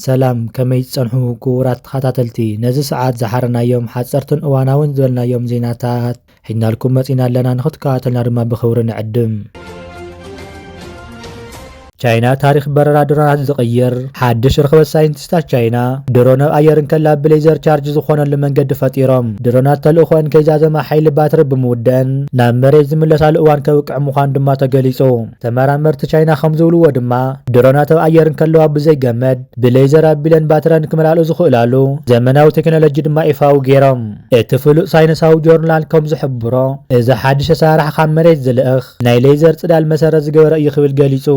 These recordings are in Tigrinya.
ሰላም ከመይ ጸንሑ ክቡራት ተኸታተልቲ ነዚ ሰዓት ዝሓረናዮም ሓጸርትን እዋናውን ዝበልናዮም ዜናታት ሒዝናልኩም መጺና ኣለና ንኽትከታተልና ድማ ብኽብሪ ንዕድም። ቻይና ታሪክ በረራ ድሮናት ዝቕይር ሓድሽ ርኽበት ሳይንቲስታት ቻይና ድሮን ኣብ ኣየር እንከላ ብሌዘር ቻርጅ ዝኾነሉ መንገዲ ፈጢሮም ድሮናት ተልእኾን ከይዛዘማ ሓይሊ ባትሪ ብምውደን ናብ መሬት ዝምለሳሉ እዋን ከውቅዕ ምዃኑ ድማ ተገሊጹ። ተመራመርቲ ቻይና ከም ዝብልዎ ድማ ድሮናት ኣብ ኣየር እንከለዋ ብዘይ ገመድ ብሌዘር ኣቢለን ባትረን ክመላልኡ ዝኽእላሉ ዘመናዊ ቴክኖሎጂ ድማ ይፋዊ ገይሮም። እቲ ፍሉጥ ሳይንሳዊ ጆርናል ከም ዝሕብሮ እዚ ሓድሽ ኣሰራርሓ ካብ መሬት ዝልእኽ ናይ ሌዘር ጽዳል መሰረት ዝገበረ እዩ ክብል ገሊጹ።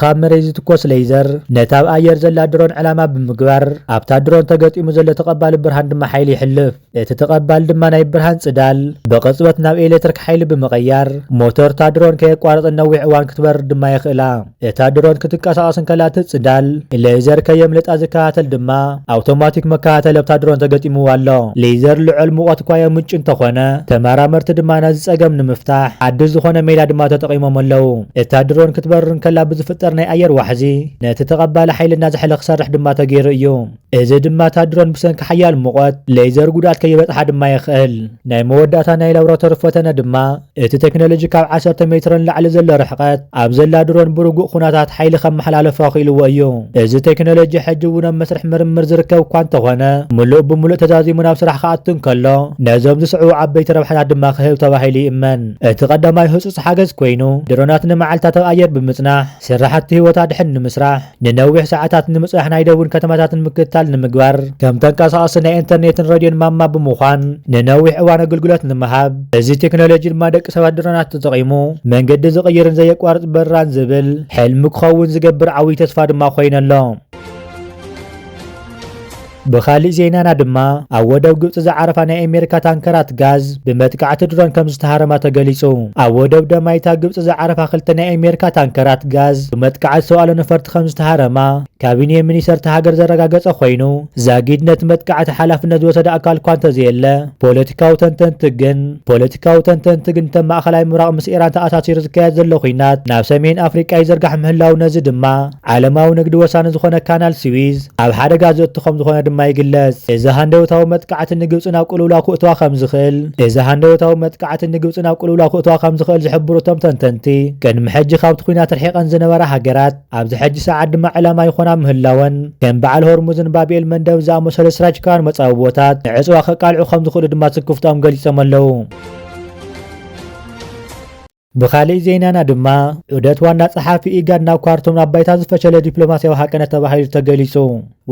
ካብ መሬት ዝትኮስ ሌዘር ነታ ኣብ ኣየር ዘላ ድሮን ዕላማ ብምግባር ኣብታ ድሮን ተገጢሙ ዘሎ ተቐባሊ ብርሃን ድማ ሓይሊ ይሕልፍ። እቲ ተቐባሊ ድማ ናይ ብርሃን ጽዳል ብቕጽበት ናብ ኤሌክትሪክ ሓይሊ ብምቕያር ሞተር እታ ድሮን ከየቋርጽ ነዊሕ እዋን ክትበርር ድማ ይኽእላ። እታ ድሮን ክትንቀሳቐስ እንከላ እቲ ጽዳል ሌዘር ከየምልጣ ዝከታተል ድማ ኣውቶማቲክ መከታተሊ ኣብታ ድሮን ተገጢምዋ ኣሎ። ሌዘር ልዑል ሙቐት እኳ የምንጭ እንተኾነ ተመራመርቲ ድማ ነዚ ጸገም ንምፍታሕ ሓድሽ ዝኾነ ሜላ ድማ ተጠቒሞም ኣለዉ። እታ ድሮን ክትበርር እንከላ ብዝፍጠር ናይ ኣየር ዋሕዚ ነቲ ተቐባሊ ሓይልና ዝሕለ ክሰርሕ ድማ ተገይሩ እዩ። እዚ ድማ እታ ድሮን ብሰንኪ ሓያል ሙቐት ሌዘር ጉድኣት ከይበጽሓ ድማ ይኽእል። ናይ መወዳእታ ናይ ላብራቶሪ ፈተነ ድማ እቲ ቴክኖሎጂ ካብ 10 ሜትርን ላዕሊ ዘሎ ርሕቐት ኣብ ዘላ ድሮን ብርጉእ ኩነታት ሓይሊ ከመሓላለፋ ክኢልዎ እዩ። እዚ ቴክኖሎጂ ሕጂ እውን ኣብ መስርሕ ምርምር ዝርከብ እኳ እንተኾነ ሙሉእ ብሙሉእ ተዛዚሙ ናብ ስራሕ ክኣቱ እንከሎ ነዞም ዝስዕቡ ዓበይቲ ረብሓታት ድማ ክህብ ተባሂሉ ይእመን። እቲ ቀዳማይ ህጹጽ ሓገዝ ኮይኑ ድሮናት ንመዓልታት ኣብ ኣየር ብምጽናሕ ስራሕቲ ህይወት ድሕን ንምስራሕ ንነዊሕ ሰዓታት ንምጽራሕ ናይ ደቡን ከተማታትን ምክትታል ንምግባር ከም ተንቀሳቐሲ ናይ ኢንተርኔትን ሬድዮን ማማ ብምዃን ንነዊሕ እዋን ኣገልግሎት ንምሃብ እዚ ቴክኖሎጂ ድማ ደቂ ሰባት ድሮናት ተጠቒሙ መንገዲ ዝቕይርን ዘየቋርጽ በረራን ዝብል ሕልሚ ክኸውን ዝገብር ዓብዪ ተስፋ ድማ ኮይኑ ኣሎ። ብኻሊእ ዜናና ድማ ኣብ ወደብ ግብፂ ዝዓረፋ ናይ ኣሜሪካ ታንከራት ጋዝ ብመጥቃዕቲ ድሮን ከም ዝተሃረማ ተገሊጹ። ኣብ ወደብ ደማይታ ግብፂ ዝዓረፋ ክልተ ናይ ኣሜሪካ ታንከራት ጋዝ ብመጥቃዕቲ ሰብኣዊ ነፈርቲ ከም ዝተሃረማ ካቢነ ሚኒስተር ሃገር ዘረጋገጸ ኮይኑ ዛጊድ ነቲ መጥቃዕቲ ሓላፍነት ዝወሰደ ኣካል እኳ እንተዘየለ ፖለቲካዊ ተንተንቲ ግን እተን ማእኸላይ ምብራቕ ምስ ኢራን ተኣሳሲሩ ዝካየድ ዘሎ ኩናት ናብ ሰሜን ኣፍሪቃ ይዘርጋሕ ምህላው ነዚ ድማ ዓለማዊ ንግዲ ወሳኒ ዝኾነ ካናል ስዊዝ ኣብ ሓደጋ ዘእቱ ከም ዝኾነ ድማ ይግለጽ። እዚ ሃንደበታዊ መጥቃዕቲ ንግብፂ ናብ ቅልውላው ክእትዋ ከም ዝኽእል ዝሕብሩ እቶም ተንተንቲ ቅድሚ ሕጂ ካብቲ ኩናት ርሒቐን ዝነበራ ሃገራት ኣብዚ ሕጂ ሰዓት ድማ ዕላማ ይኾና ምህላወን ከም በዓል ሆርሙዝን ባብኤል መንደብ ዝኣመሰሉ ስትራቴጂካውያን መጻወታት ንዕፅዋ ከቃልዑ ከም ዝኽእሉ ድማ ትክፍቶም ገሊጾም ኣለዉ። ብኻሊእ ዜናና ድማ ዑደት ዋና ጸሓፊ ኢጋድ ናብ ካርቱም ናብ ባይታ ዝፈሸለ ዲፕሎማስያዊ ሓቀነት ተባሂሉ ተገሊጹ።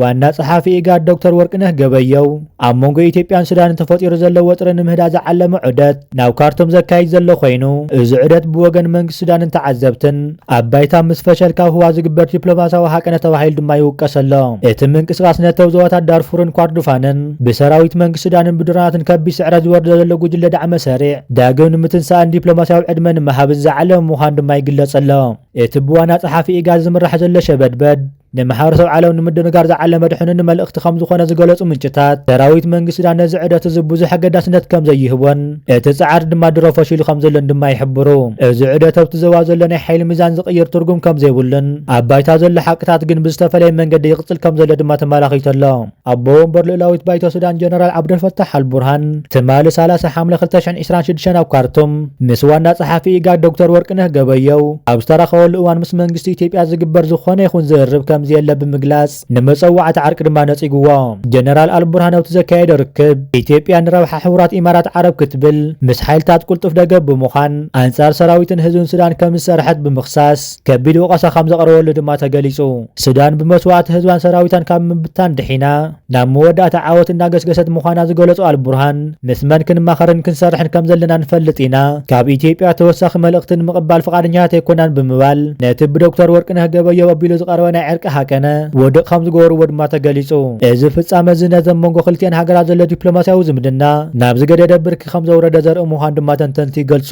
ዋና ጸሓፊ ኢጋድ ዶክተር ወርቅነህ ገበየው ኣብ መንጎ ኢትዮጵያን ሱዳንን ተፈጢሩ ዘሎ ወጥሪ ንምህዳእ ዝዓለመ ዑደት ናብ ካርቱም ዘካይድ ዘሎ ኮይኑ እዚ ዑደት ብወገን መንግስቲ ሱዳንን ተዓዘብትን ኣብ ባይታ ምስ ፈሸል ካብ ህዋ ዝግበር ዲፕሎማስያዊ ሓቀነት ተባሂሉ ድማ ይውቀስ ኣሎ። እቲ ምንቅስቓስ ነተው ዞባታት ዳርፉርን ኳርዱፋንን ብሰራዊት መንግስቲ ሱዳንን ብድሮናትን ከቢድ ስዕረት ዝወርዶ ዘሎ ጉጅለ ዳዕመ ሰሪዕ ዳግም ንምትንሳእን ዲፕሎማስያዊ ዕድመ ንምሃብን ዝዓለመ ምዃኑ ድማ ይግለጽ ኣሎ። እቲ ብዋና ጸሓፊ ኢጋድ ዝምራሕ ዘሎ ሸበድበድ ንማሕበረሰብ ዓለም ንምድንጋር ዝዓለመ ድሕንን መልእኽቲ ከም ዝኾነ ዝገለጹ ምንጭታት ሰራዊት መንግስቲ ሱዳን ነዚ ዑደት እዚ ብዙሕ ኣገዳስነት ከም ዘይህቦን እቲ ጻዕሪ ድማ ድሮ ፈሺሉ ከም ዘሎን ድማ ይሕብሩ። እዚ ዑደት ኣብቲ ዞባ ዘሎ ናይ ሓይሊ ሚዛን ዝቕይር ትርጉም ከም ዘይብሉን ኣብ ባይታ ዘሎ ሓቅታት ግን ብዝተፈለየ መንገዲ ይቕጽል ከም ዘሎ ድማ ተመላኺቱ ኣሎ። ኣቦ ወንበር ልዕላዊት ባይታ ሱዳን ጀነራል ዓብደልፈታሕ አልቡርሃን ትማሊ 30 ሓምለ 2026 ኣብ ካርቱም ምስ ዋና ጸሓፊ ኢጋድ ዶክተር ወርቅነህ ገበየው ኣብ ዝተረኸበሉ እዋን ምስ መንግስቲ ኢትዮጵያ ዝግበር ዝኾነ ይኹን ዝርብ ከም ዘየለ ብምግላጽ ንመጸዋዕቲ ዓርቂ ድማ ነጺግዎ። ጀነራል አልቡርሃን ኣብቲ ዘካየደ ርክብ ኢትዮጵያ ንረብሓ ሕቡራት ኢማራት ዓረብ ክትብል ምስ ሓይልታት ቁልጡፍ ደገብ ብምዃን ኣንጻር ሰራዊትን ህዝብን ሱዳን ከም ዝሰርሐት ብምኽሳስ ከቢድ ወቀሳ ከም ዘቕረበሉ ድማ ተገሊጹ። ሱዳን ብመስዋዕቲ ህዝባን ሰራዊታን ካብ ምብታን ድሒና ናብ መወዳእታ ዓወት እናገስገሰት ምዃና ዝገለጹ አልቡርሃን ምስ መን ክንማኸርን ክንሰርሕን ከም ዘለና ንፈልጥ ኢና ካብ ኢትዮጵያ ተወሳኺ መልእኽትን ምቕባል ፈቃደኛታት ኣይኮናን ብምባል ነቲ ብዶክተር ወርቅነህ ገበየው ኣቢሉ ዝቐረበ ናይ ዕርቂ ሓቀነ ወድቕ ከም ዝገበርዎ ድማ ተገሊጹ። እዚ ፍጻመ እዚ ነዘን መንጎ ክልቲአን ሃገራት ዘሎ ዲፕሎማስያዊ ዝምድና ናብ ዝገደደ ብርኪ ከም ዘውረደ ዘርኢ ምዃኑ ድማ ተንተንቲ ይገልጹ።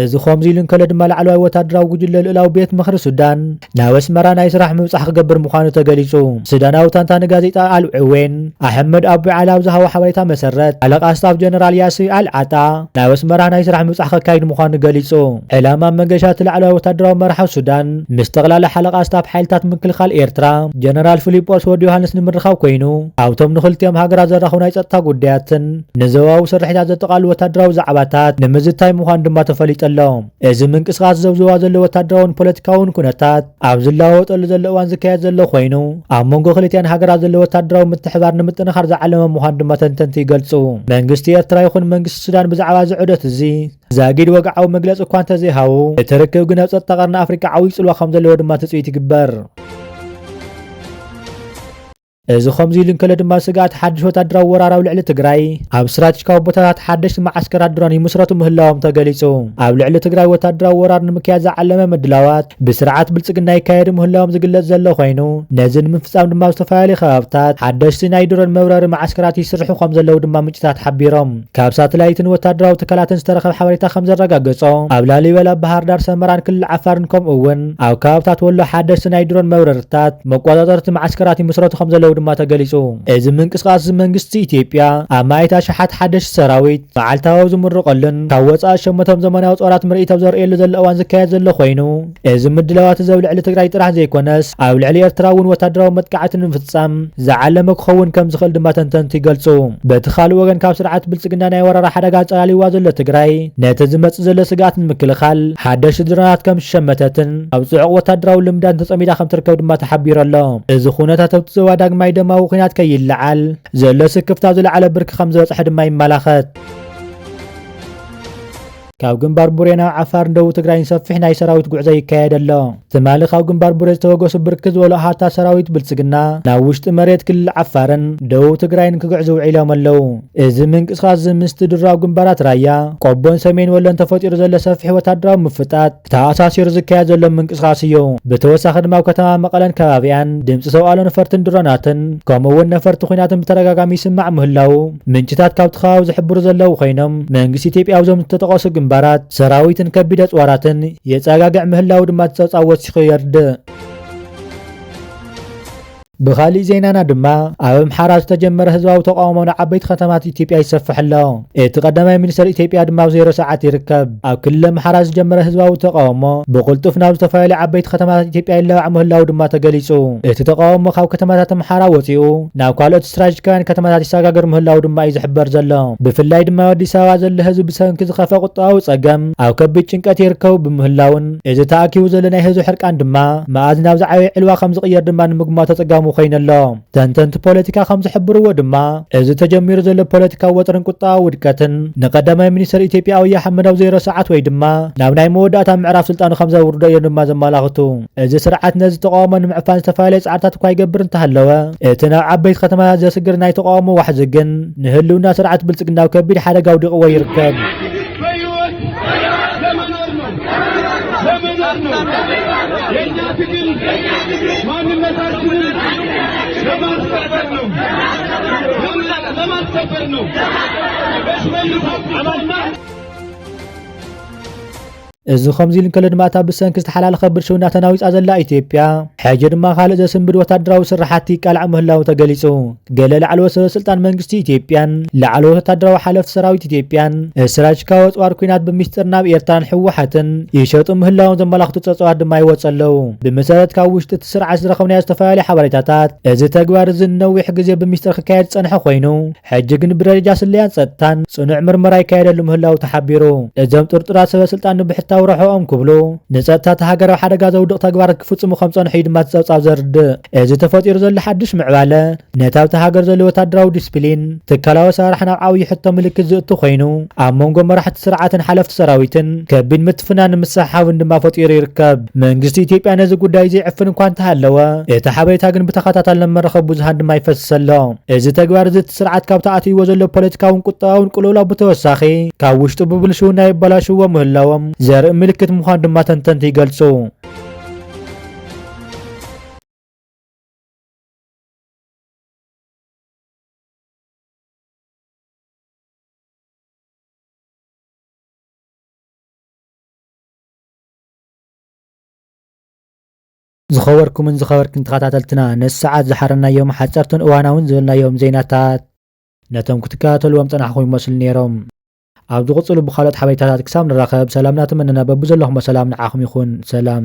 እዚ ከምዚ ኢሉ እንከሎ ድማ ላዕለዋይ ወታደራዊ ጉጅለ ልዕላዊ ቤት ምክሪ ሱዳን ናብ ኣስመራ ናይ ስራሕ ምብፃሕ ክገብር ምዃኑ ተገሊጹ። ሱዳናዊ ተንታኒ ጋዜጣ አልዑዌን ኣሕመድ አቡ ዓላ ኣብ ዝሃቦ ሓበሬታ መሰረት አለቃ ስታፍ ጀነራል ያሲር አልዓጣ ናብ ኣስመራ ናይ ስራሕ ምብፃሕ ከካይድ ምዃኑ ገሊጹ። ዕላማ መንገሻ እቲ ላዕለዋይ ወታደራዊ መራሒ ሱዳን ምስ ጠቕላላ ሓለቃ ስታፍ ሓይልታት ምክልኻል ኤርትራ ጀነራል ፊሊጶስ ወዲ ዮሃንስ ንምርኻብ ኮይኑ ኣብቶም ንኽልቲኦም ሃገራት ዘራኽቡ ናይ ፀጥታ ጉዳያትን ንዞባዊ ስርሒታት ዘጠቓልሉ ወታደራዊ ዛዕባታት ንምዝታይ ምዃኑ ድማ ተፈሊጠሎ። እዚ ምንቅስቓስ ዘብዝዋ ዘሎ ወታደራውን ፖለቲካውን ኩነታት ኣብ ዝለዋወጠሉ ዘሎ እዋን ዝካየድ ዘሎ ኮይኑ ኣብ መንጎ ክልቲአን ሃገራት ዘሎ ወታደራዊ ምትሕብባር ንምጥንኻር ዝዓለመ ምዃኑ ድማ ተንተንቲ ይገልጹ። መንግስቲ ኤርትራ ይኹን መንግስቲ ሱዳን ብዛዕባ እዚ ዑደት እዚ ዛጊድ ወግዓዊ መግለፂ እኳ እንተዘይሃቡ እቲ ርክብ ግን ኣብ ፀጥታ ቀርኒ ኣፍሪካ ዓብዪ ጽልዋ ከም ዘለዎ ድማ ትፅኢት ይግበር። እዚ ከምዚ ኢሉ እንከሎ ድማ ስጋት ሓድሽ ወታደራዊ ወራር ኣብ ልዕሊ ትግራይ ኣብ ስትራቴጂካዊ ቦታታት ሓደሽቲ ማዓስከራት ድሮን ይምስረቱ ምህላዎም ተገሊጹ። ኣብ ልዕሊ ትግራይ ወታደራዊ ወራር ንምክያድ ዝዓለመ ምድላዋት ብስርዓት ብልጽግና ይካየዱ ምህላዎም ዝግለጽ ዘሎ ኮይኑ ነዚ ንምፍጻም ድማ ዝተፈላለዩ ከባብታት ሓደሽቲ ናይ ድሮን መብረሪ ማዓስከራት ይስርሑ ከም ዘለዉ ድማ ምንጭታት ሓቢሮም። ካብ ሳተላይትን ወታደራዊ ትካላትን ዝተረኸበ ሓበሬታ ከም ዘረጋገጾ ኣብ ላሊበላ፣ ባህር ዳር፣ ሰመራን ክልል ዓፋርን ከምኡ እውን ኣብ ከባብታት ወሎ ሓደሽቲ ናይ ድሮን መብረርታት መቆጻጸርቲ ማዓስከራት ይምስረቱ ከም ዘለዉ ድማ ተገሊጹ። እዚ ምንቅስቓስ መንግስቲ ኢትዮጵያ ኣብ ማይታ ሸሓት ሓደሽቲ ሰራዊት መዓልታዊ ዝምርቀሉን ካብ ወፃኢ ሸሞቶም ዘመናዊ ጾራት ምርኢት ኣብ ዘርእየሉ ዘሎ እዋን ዝካየድ ዘሎ ኮይኑ እዚ ምድላዋት እዚ ኣብ ልዕሊ ትግራይ ጥራሕ ዘይኮነስ ኣብ ልዕሊ ኤርትራ እውን ወታደራዊ መጥቃዕቲ ንምፍጻም ዝዓለመ ክኸውን ከም ዝኽእል ድማ ተንተንቲ ይገልጹ። በቲ ካልእ ወገን ካብ ስርዓት ብልጽግና ናይ ወረራ ሓደጋ ጸላሊዋ ዘሎ ትግራይ ነቲ ዝመጽእ ዘሎ ስጋት ንምክልኻል ሓደሽቲ ድሮናት ከም ዝሸመተትን ኣብ ጽዑቕ ወታደራዊ ልምዳን ተጸሚዳ ከም ትርከብ ድማ ተሓቢሩ ኣሎ። እዚ ኩነታት ኣብቲ ዞባ ዳግማይ ደማዊ ኩናት ከይለዓል ዘሎ ስክፍታ ዝለዓለ ብርኪ ከም ዝበፅሐ ድማ ይመላኸት። ካብ ግንባር ቡሬ ናብ ዓፋር ደቡብ ትግራይን ሰፊሕ ናይ ሰራዊት ጉዕዞ ይካየድ ኣሎ። ትማሊ ካብ ግንባር ቡሬ ዝተወገሱ ብርክት ዝበሉ ኣሃታ ሰራዊት ብልጽግና ናብ ውሽጢ መሬት ክልል ዓፋርን ደቡብ ትግራይን ክጉዕዙ ውዒሎም ኣለው። እዚ ምንቅስቓስ ምስቲ ድራብ ግንባራት ራያ፣ ቆቦን ሰሜን ወሎን ተፈጢሩ ዘሎ ሰፊሕ ወታደራዊ ምፍጣት ተኣሳሲሩ ዝካየድ ዘሎ ምንቅስቓስ እዩ። ብተወሳኺ ድማ ኣብ ከተማ መቐለን ከባቢያን ድምፂ ሰብኣሎ ነፈርትን ድሮናትን ከምኡውን ነፈርቲ ኩናትን ብተደጋጋሚ ይስማዕ ምህላው ምንጭታት ካብቲ ከባቢ ዝሕብሩ ዘለው ኮይኖም መንግስቲ ኢትዮጵያ ኣብዞም ዝተጠቐሱ ግንባራት ሰራዊትን ከቢድ ኣጽዋራትን የጸጋግዕ ምህላው ድማ ተጻወት ወሲኹ የርድእ። ብኻሊእ ዜናና ድማ ኣብ ኣምሓራ ዝተጀመረ ህዝባዊ ተቃውሞ ናብ ዓበይቲ ከተማታት ኢትዮጵያ ይሰፍሕ ኣሎ። እቲ ቀዳማይ ሚኒስትር ኢትዮጵያ ድማ ኣብ 0 ሰዓት ይርከብ። ኣብ ክልል ኣምሓራ ዝጀመረ ህዝባዊ ተቃውሞ ብቕልጡፍ ናብ ዝተፈላለዩ ዓበይቲ ከተማታት ኢትዮጵያ ይለዋዕ ምህላው ድማ ተገሊጹ። እቲ ተቃውሞ ካብ ከተማታት ኣምሓራ ወፂኡ ናብ ካልኦት ስትራቴጂካውያን ከተማታት ይሰጋገር ምህላው ድማ እዩ ዝሕበር ዘሎ። ብፍላይ ድማ ኣዲስ ኣበባ ዘሎ ህዝቢ ብሰንኪ ዝኸፈ ቁጠባዊ ጸገም ኣብ ከቢድ ጭንቀት ይርከቡ ብምህላውን እዚ ተኣኪቡ ዘሎ ናይ ህዝቢ ሕርቃን ድማ መኣዝ ናብ ዝዓበየ ዕልዋ ከም ዝቕየር ድማ ንምግማት ተጸጋሙ ኮይነሎ። ተንተንቲ ፖለቲካ ከም ዝሕብርዎ ድማ እዚ ተጀሚሩ ዘሎ ፖለቲካዊ ወጥርን ቁጠባዊ ውድቀትን ንቀዳማይ ሚኒስትር ኢትዮጵያ ኣብይ ኣሕመድ ኣብ 0 ሰዓት ወይ ድማ ናብ ናይ መወዳእታ ምዕራፍ ስልጣኑ ከም ዘውርዶ እዮም ድማ ዘመላኽቱ። እዚ ስርዓት ነዚ ተቃውሞ ንምዕፋን ዝተፈላለዩ ጻዕርታት እኳ ይገብር እንተሃለወ እቲ ናብ ዓበይቲ ከተማታት ዘስግር ናይ ተቃውሞ ዋሕዚ ግን ንህልውና ስርዓት ብልጽግናዊ ከቢድ ሓደጋ ውዲቕዎ ይርከብ። እዚ ከምዚ ኢሉ እንከሎ ድማ እታ ብሰንኪ ዝተሓላለኸ ብርሽውና ተናዊፃ ዘላ ኢትዮጵያ ሕጂ ድማ ካልእ ዘስንብድ ወታደራዊ ስራሓቲ ይቃልዕ ምህላው ተገሊጹ። ገለ ላዕለዎት ሰበስልጣን መንግስቲ ኢትዮጵያን ላዕለዎት ወታደራዊ ሓለፍቲ ሰራዊት ኢትዮጵያን ስትራቴጂካዊ ኣጽዋር ኩናት ብምስጢር ናብ ኤርትራን ሕወሓትን ይሸጡ ምህላዎም ዘመላኽቱ ፀብፀባት ድማ ይወፁ ኣለው። ብመሰረት ካብ ውሽጢ እቲ ስርዓት ዝረኸብናዮ ዝተፈላለዩ ሓበሬታታት እዚ ተግባር እዚ ንነዊሕ ግዜ ብምስጢር ክካየድ ዝጸንሐ ኮይኑ ሕጂ ግን ብደረጃ ስለያን ፀጥታን ጽኑዕ ምርመራ ይካየደሉ ምህላው ተሓቢሩ። እዞም ጥርጡራት ሰበስልጣን ብሕታ ረሕኦም ክብሉ ንፀጥታ ሃገራዊ ሓደጋ ዘውድቕ ተግባራት ክፍጽሙ ከም ፀንሑ ድማ ተጸብጻብ ዘርድእ። እዚ ተፈጢሩ ዘሎ ሓድሽ ምዕባለ ነታብቲ ሃገር ዘሎ ወታደራዊ ዲስፕሊን ትካላዊ ኣሰራርሓ ናብ ዓብዪ ሕቶ ምልክት ዝእቱ ኮይኑ ኣብ መንጎ መራሕቲ ስርዓትን ሓለፍቲ ሰራዊትን ከቢድ ምትፍናን ንምስሓብን ድማ ፈጢሩ ይርከብ። መንግስቲ ኢትዮጵያ ነዚ ጉዳይ ዘይዕፍን እኳ እንተሃለወ እቲ ሓበሬታ ግን ብተኸታታሊ መራኸቢ ብዙሃን ድማ ይፈስስ ኣሎ። እዚ ተግባር እዚ እቲ ስርዓት ካብ ተኣትይዎ ዘሎ ፖለቲካውን ቁጠባውን ቅልውላው ብተወሳኺ ካብ ውሽጡ ብብልሽውና ይበላሽዎ ምህላዎም ዘርኢ ምልክት ምዃኑ ድማ ተንተንቲ ይገልጹ። ዝኸበርኩምን ዝኸበርክን ተኸታተልትና ነስ ሰዓት ዝሓረናዮም ሓፀርትን እዋናውን ዝብልናዮም ዜናታት ነቶም ክትከታተልዎም ፀናሕኩም ይመስሉ ነይሮም። ኣብ ዝቕፅሉ ብካልኦት ሓበሬታታት ክሳብ ንራኸብ ሰላምና ትምነና በብዘለኹም ሰላም ንዓኹም ይኹን። ሰላም